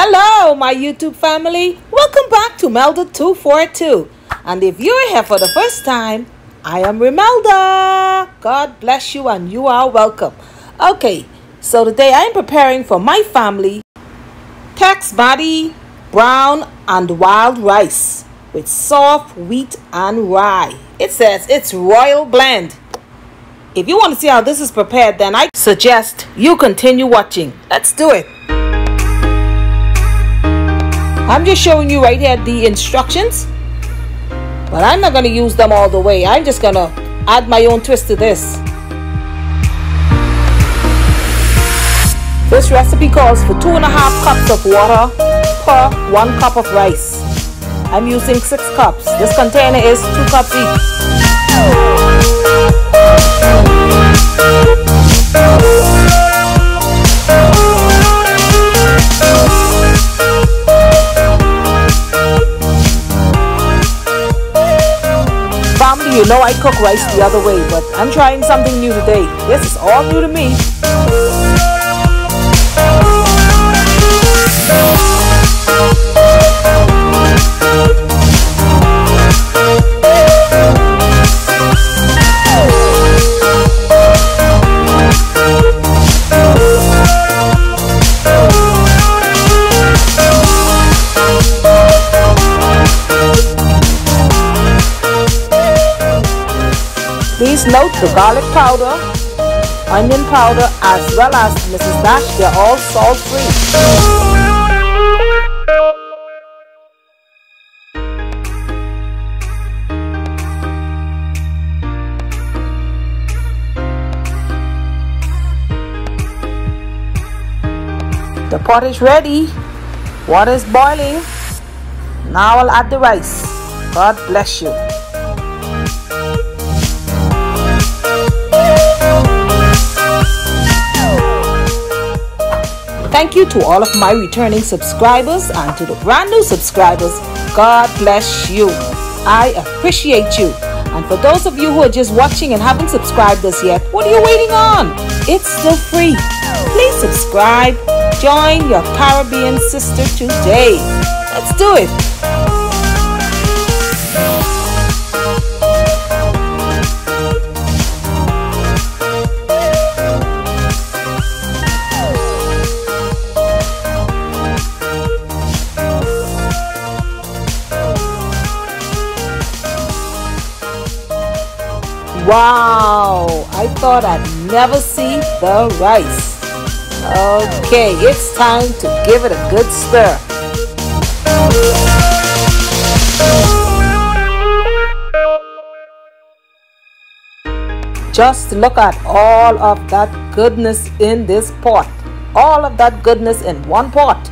Hello, my YouTube family. Welcome back to Melda 242. And if you're here for the first time, I am Melda. God bless you and you are welcome. Okay, so today I'm preparing for my family Texmati Brown and Wild Rice with soft wheat and rye. It says it's royal blend. If you want to see how this is prepared, then I suggest you continue watching. Let's do it. I'm just showing you right here the instructions, but I'm not going to use them all the way. I'm just going to add my own twist to this. This recipe calls for 2.5 cups of water per 1 cup of rice. I'm using 6 cups. This container is 2 cups each. Family, you know I cook rice the other way, but I'm trying something new today. This is all new to me. Please note the garlic powder, onion powder, as well as Mrs. Dash, they're all salt free. The pot is ready. Water is boiling. Now I'll add the rice. God bless you. Thank you to all of my returning subscribers and to the brand new subscribers. God bless you. I appreciate you. And for those of you who are just watching and haven't subscribed us yet, what are you waiting on? It's still free. Please subscribe. Join your Caribbean sister today. Let's do it. Wow, I thought I'd never see the rice. Okay, it's time to give it a good stir. Just look at all of that goodness in this pot. All of that goodness in one pot.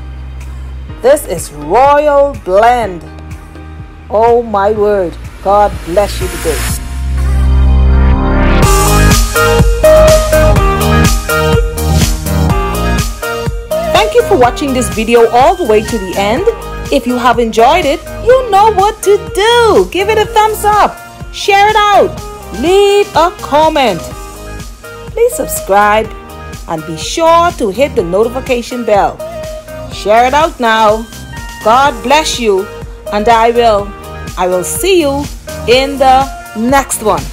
This is royal blend. Oh my word. God bless you today. Thank you for watching this video all the way to the end. If you have enjoyed it, you know what to do. Give it a thumbs up. Share it out. Leave a comment. Please subscribe and be sure to hit the notification bell. Share it out now. God bless you, and I will see you in the next one.